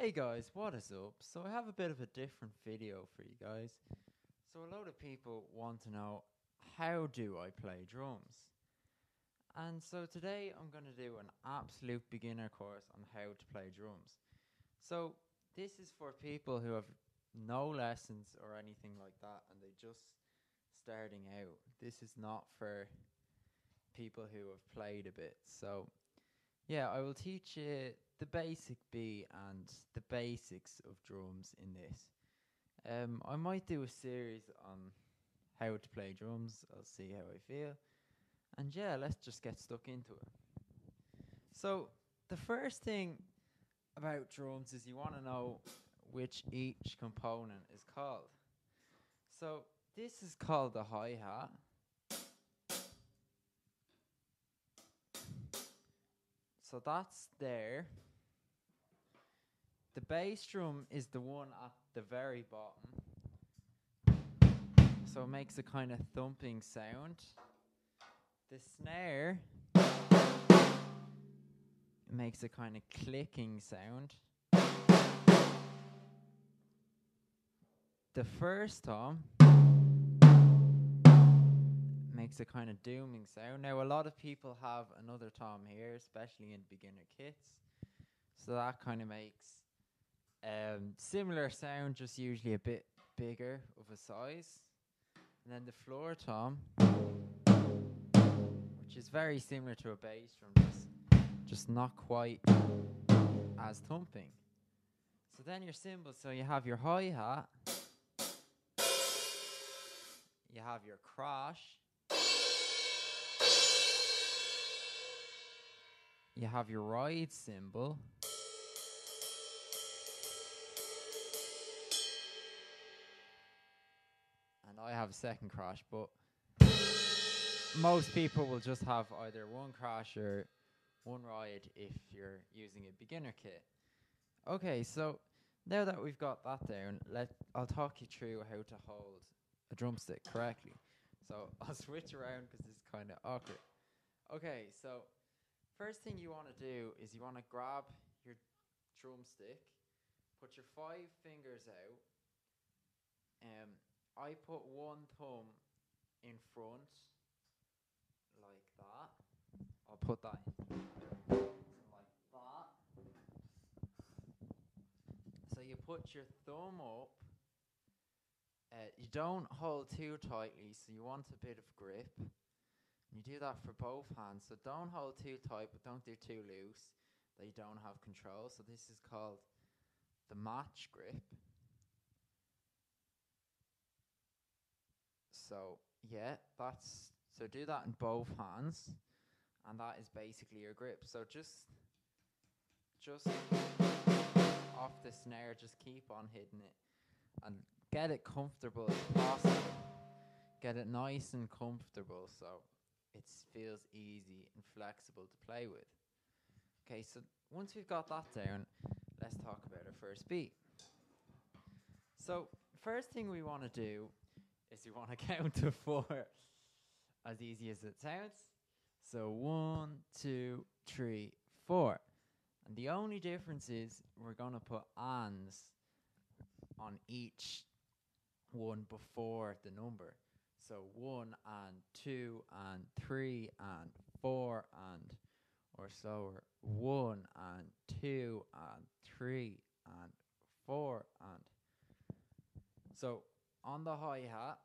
Hey guys, what is up? So I have a bit of a different video for you guys. So a lot of people want to know, how do I play drums? And so today I'm going to do an absolute beginner course on how to play drums. So this is for people who have no lessons or anything like that and they just starting out. This is not for people who have played a bit. So yeah, I will teach you the basic B and the basics of drums in this. I might do a series on how to play drums. I'll see how I feel. And yeah, let's just get stuck into it. So, the first thing about drums is you want to know which each component is called. So, this is called the hi-hat. So that's there. The bass drum is the one at the very bottom. So it makes a kind of thumping sound. The snare makes a kind of clicking sound. The first tom makes a kind of dooming sound. Now a lot of people have another tom here, especially in beginner kits. So that kind of makes similar sound, just usually a bit bigger of a size. And then the floor tom, which is very similar to a bass drum, just not quite as thumping. So then your cymbals, so you have your hi-hat, you have your crash, you have your ride cymbal, and I have a second crash, but most people will just have either one crash or one ride if you're using a beginner kit. Okay, so now that we've got that down, I'll talk you through how to hold a drumstick correctly. So I'll switch around because this is kind of awkward. Okay, so first thing you want to do is you want to grab your drumstick, put your 5 fingers out. I put one thumb in front, like that. I'll put that in like that. So you put your thumb up. You don't hold too tightly, so you want a bit of grip. You do that for both hands. So don't hold too tight, but don't do too loose that you don't have control. So this is called the match grip. So yeah, so do that in both hands, and that is basically your grip. So just off the snare, just keep on hitting it and get it comfortable as possible. Get it nice and comfortable so it feels easy and flexible to play with. Okay, so once we've got that down, let's talk about our first beat. So first thing we want to do is we want to count to 4, as easy as it sounds. So 1, 2, 3, 4. And the only difference is we're going to put ands on each one before the number. So 1 and 2 and 3 and 4 and, or slower, 1 and 2 and 3 and 4 and. So on the hi-hat,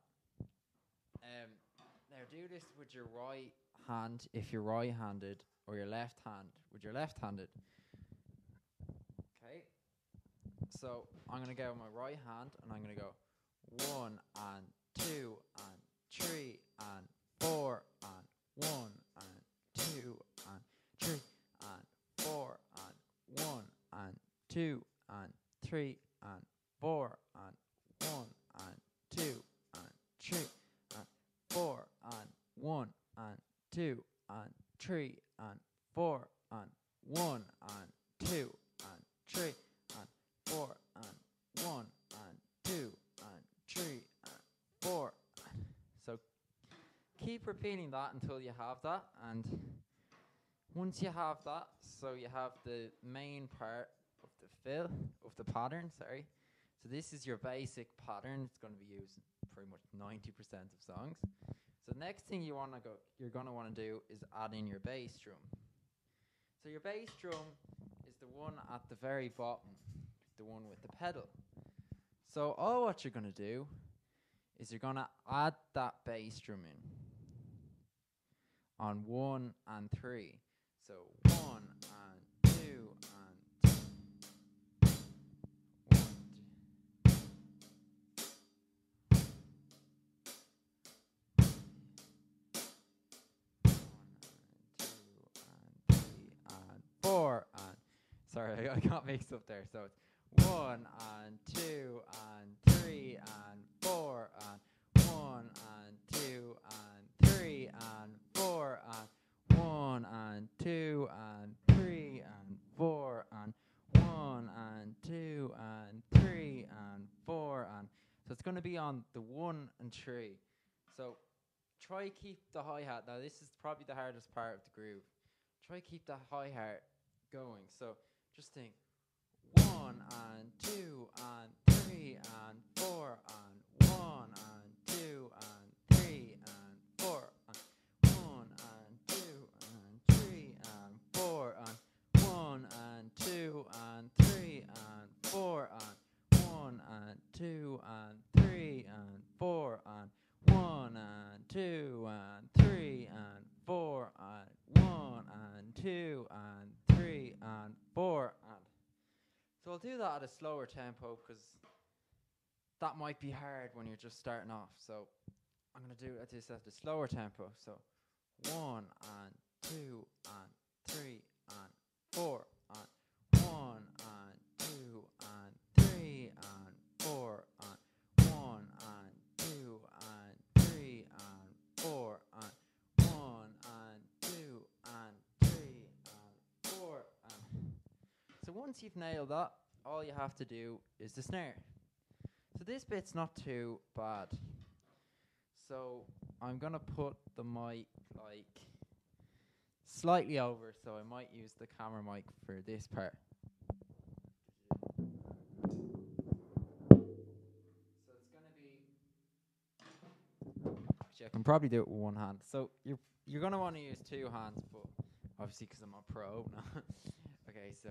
now do this with your right hand if you're right-handed, or your left hand with your left-handed. Okay, so I'm going to go with my right hand and I'm going to go 1 and 2 and 3 and 4 and 1 and 2 and 3 and 4 and 1 and 2 and 3 and 4 and 1 and 2 and 3 and 4 and 1 and 2 and 3 and 4 and 1 and 2 and 3 and 4 and 1 and 2 and 3 and 4. So keep repeating that until you have that, and once you have that, so you have the main part of the pattern. Sorry. So this is your basic pattern. It's going to be used pretty much 90% of songs. So the next thing you're gonna want to do is add in your bass drum. So your bass drum is the one at the very bottom, the one with the pedal. So all what you're gonna do is you're gonna add that bass drum in on 1 and 3. So 1 and 2 and 1, 4 and sorry, I got mixed up there. So it's 1 and 2 and 3 and 4 and 1 and 2 and 3 and 4 and 1 and 2 and 3 and 4 and 1 and 2 and 3 and 4 and so it's going to be on the 1 and 3. So try keep the hi-hat. Now this is probably the hardest part of the groove. Try keep the hi-hat going. So just think 1 and 2 and 3 and 4 and 1 and 2 and 3 and 4 and 1 and 2 and 3 and 4 and 1 and 2 and 3 and 4 and 1 and 2 and 3 and 4 and 1 and 2 and 3 and 4 and 1 and 2 and 3 and 4 and so I'll do that at a slower tempo because that might be hard when you're just starting off. So I'm going to do this at a slower tempo. So 1 and 2 and 3 and 4 and 1 and 2 and 3 and 4 and 1 and 2 and 3 and 4 and 1 and 2 and 3 and 4 and so once you've nailed that, all you have to do is the snare. So this bit's not too bad. So I'm gonna put the mic like slightly over, so I might use the camera mic for this part. So it's gonna be actually I can probably do it with one hand. So you're gonna want to use two hands, but obviously because I'm a pro. Okay, so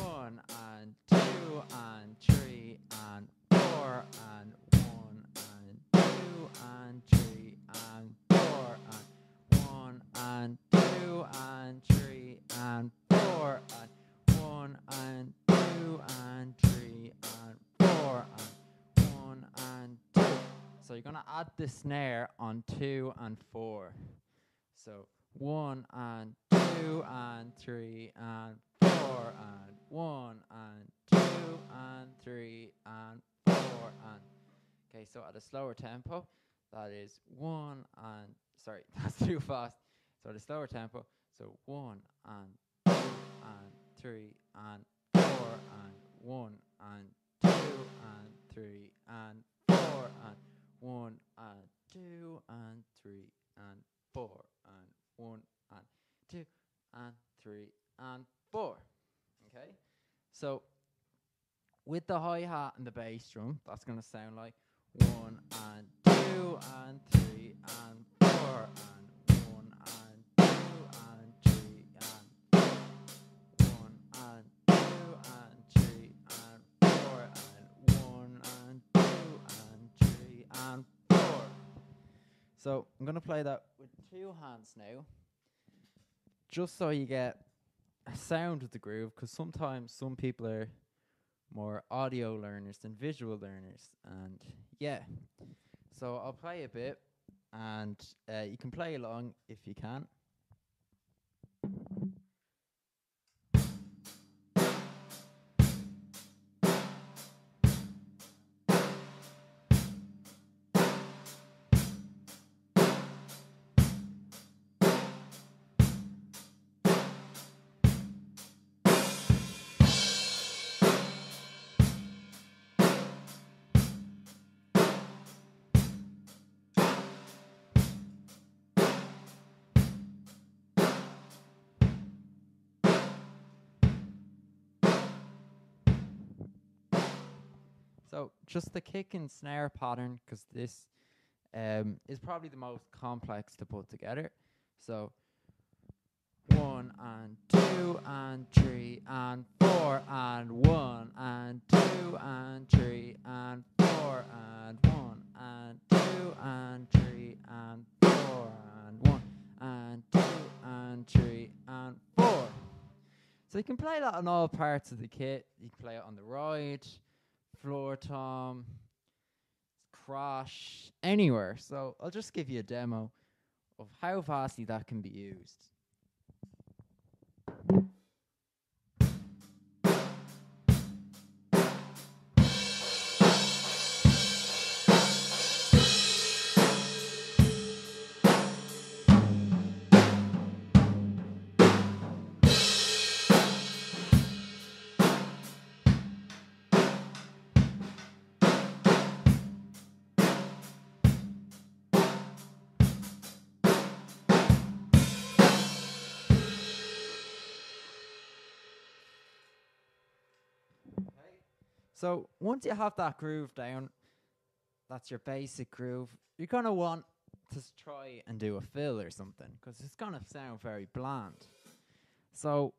1 and 2 and 3 and 4 and 1 and 2 and 3 and 4 and 1 and 2 and 3 and 4 and 1 and 2 and 3 and 4 and 1 and 2. So you're gonna add the snare on 2 and 4. So 1 and 2 and 3 and 4 and 1 and 2 and 3 and 4 and okay, so at a slower tempo, that is 1 and sorry, that's too fast. So at a slower tempo, so 1 and 2 and 3 and 4 and 1 and 2 and 3 and 4 and 1 and 2 and 3 and 4 and 1 and 2 and 3 and 4. Okay, so with the hi-hat and the bass drum, that's going to sound like 1 and 2 and 3 and 4 and 1 and 2 and 3 and 1 and 2 and 3 and 4 and 1 and 2 and 3 and 4. So I'm going to play that with two hands now, just so you get a sound of the groove, because sometimes some people are more audio learners than visual learners, and yeah, so I'll play a bit and you can play along if you can. So just the kick and snare pattern, because this is probably the most complex to put together. So 1 and 2 and 3 and 4 and 1 and 2 and 3 and 4 and 1 and 2 and 3 and 4 and 1 and 2 and 3 and 4. So you can play that on all parts of the kit. You can play it on the ride, floor tom, crash, anywhere. So I'll just give you a demo of how vastly that can be used. So once you have that groove down, that's your basic groove, you're going to want to try and do a fill or something, because it's going to sound very bland. So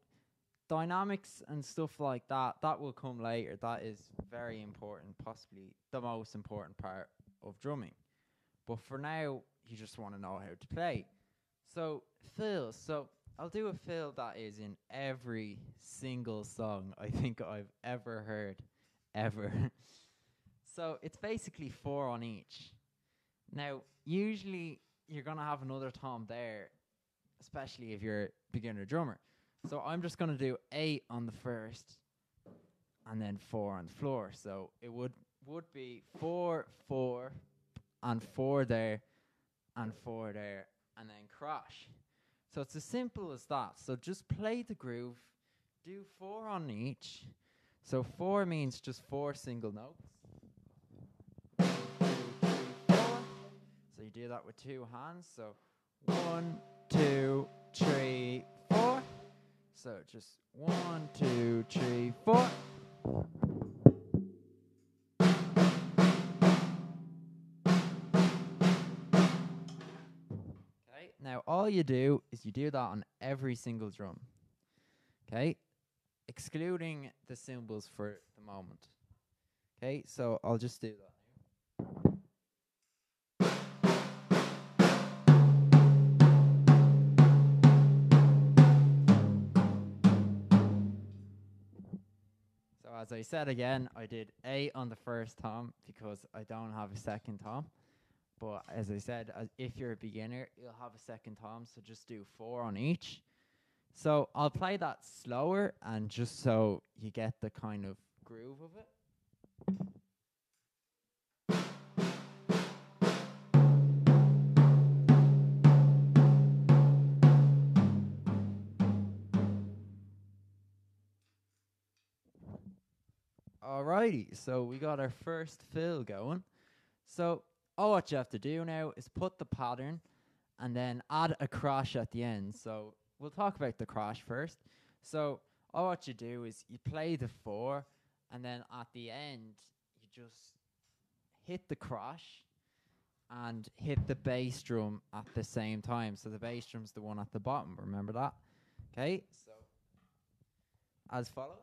dynamics and stuff like that, that will come later. That is very important, possibly the most important part of drumming. But for now, you just want to know how to play. So fills. So I'll do a fill that is in every single song I think I've ever heard. Ever. So it's basically 4 on each. Now, usually you're going to have another tom there, especially if you're a beginner drummer. So I'm just going to do 8 on the first and then 4 on the floor. So it would be 4, 4, and 4 there, and 4 there, and then crash. So it's as simple as that. So just play the groove, do 4 on each. So 4 means just 4 single notes. 1, 2, 3, 4. So you do that with 2 hands. So 1, 2, 3, 4. So just 1, 2, 3, 4. Okay, now all you do is you do that on every single drum. Okay? Excluding the cymbals for the moment. Okay, so I'll just do that now. So as I said again, I did 8 on the first tom because I don't have a second tom. But as I said, if you're a beginner, you'll have a second tom, so just do 4 on each. So I'll play that slower, and just so you get the kind of groove of it. Alrighty, so we got our first fill going. So all what you have to do now is put the pattern and then add a crash at the end. So we'll talk about the crash first. So all what you do is you play the 4, and then at the end you just hit the crash and hit the bass drum at the same time. So the bass drum's the one at the bottom, remember that? Okay, so as follows.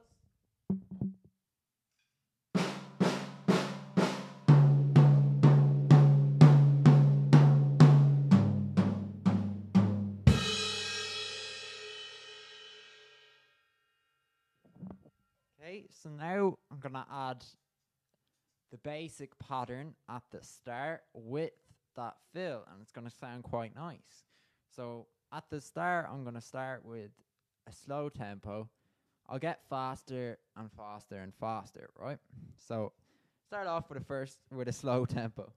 Okay, so now I'm going to add the basic pattern at the start with that fill, and it's going to sound quite nice. So at the start, I'm going to start with a slow tempo. I'll get faster and faster and faster, right? So start off with a slow tempo.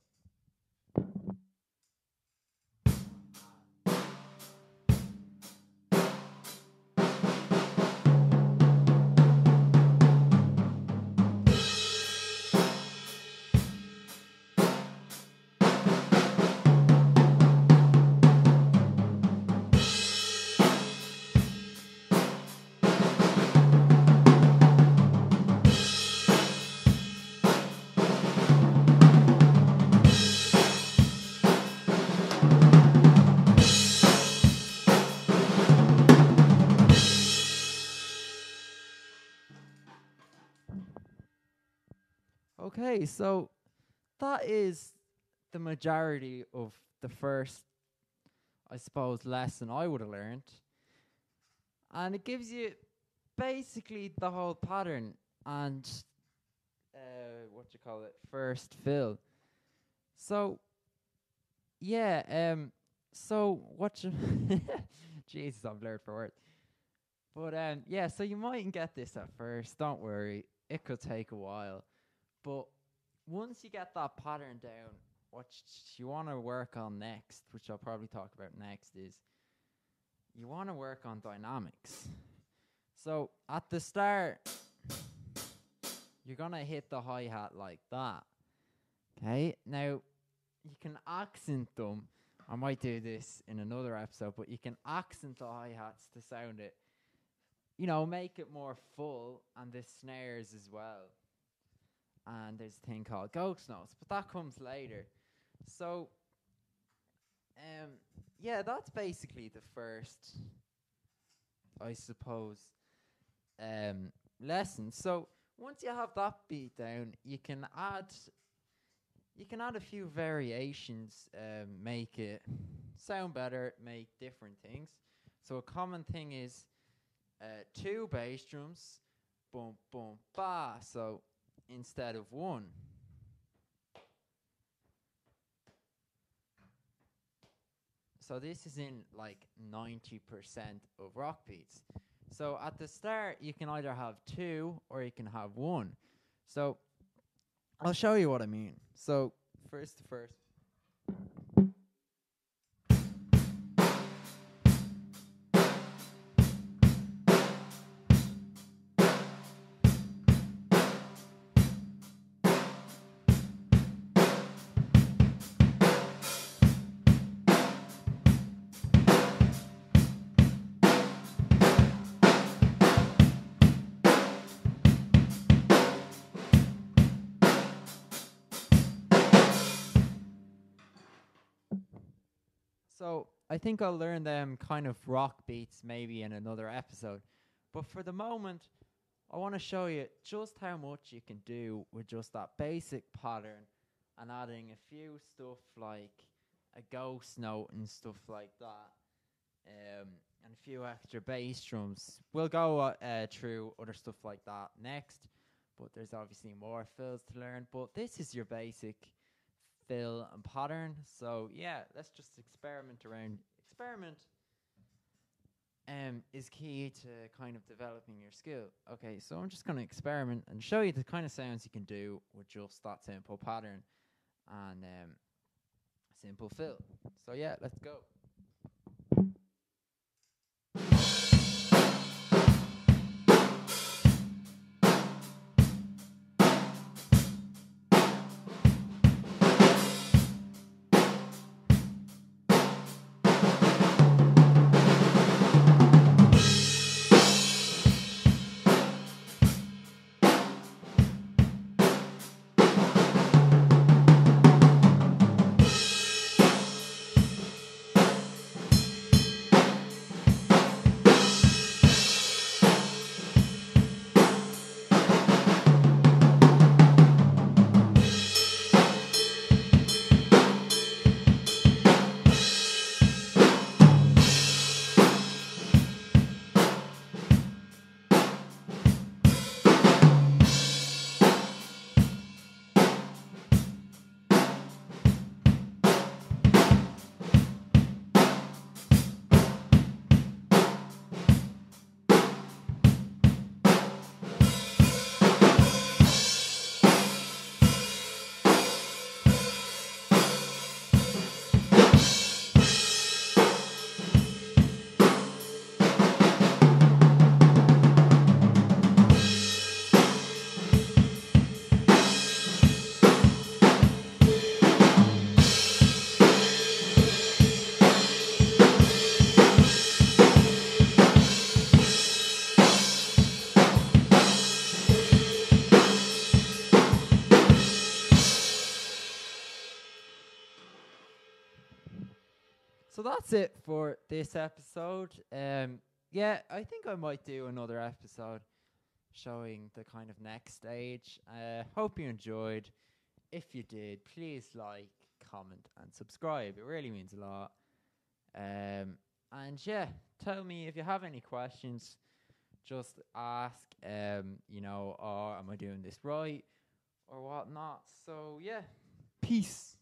Okay, so that is the majority of the first, I suppose, lesson I would have learned. And it gives you basically the whole pattern and what you call it, first fill. So yeah, so what you Jesus, I'm blurred for words. But yeah, so you mightn't get this at first. Don't worry, it could take a while. But once you get that pattern down, what you want to work on next, which I'll probably talk about next, is you want to work on dynamics. So at the start, you're going to hit the hi-hat like that. Okay, now you can accent them. I might do this in another episode, but you can accent the hi-hats to sound it, make it more full, and the snares as well. And there's a thing called ghost notes, but that comes later. So, yeah, that's basically the first, I suppose, lesson. So once you have that beat down, you can add a few variations, make it sound better, make different things. So a common thing is 2 bass drums, boom, boom, ba. So instead of 1. So this is in like 90% of rock beats. So at the start, you can either have 2 or you can have 1. So I'll show you what I mean. So first. So I think I'll learn them kind of rock beats maybe in another episode. But for the moment, I want to show you just how much you can do with just that basic pattern and adding a few stuff like a ghost note and stuff like that. And a few extra bass drums. We'll go through other stuff like that next. But there's obviously more fills to learn. But this is your basic fill and pattern. So yeah, let's just experiment around. Experiment is key to kind of developing your skill. Okay, so I'm just going to experiment and show you the kind of sounds you can do with just that simple pattern and simple fill. So yeah, let's go. So that's it for this episode. Yeah, I think I might do another episode showing the kind of next stage. Hope you enjoyed. If you did, please like, comment, and subscribe. It really means a lot. And yeah, tell me if you have any questions. Just ask, or am I doing this right or whatnot? So yeah, peace.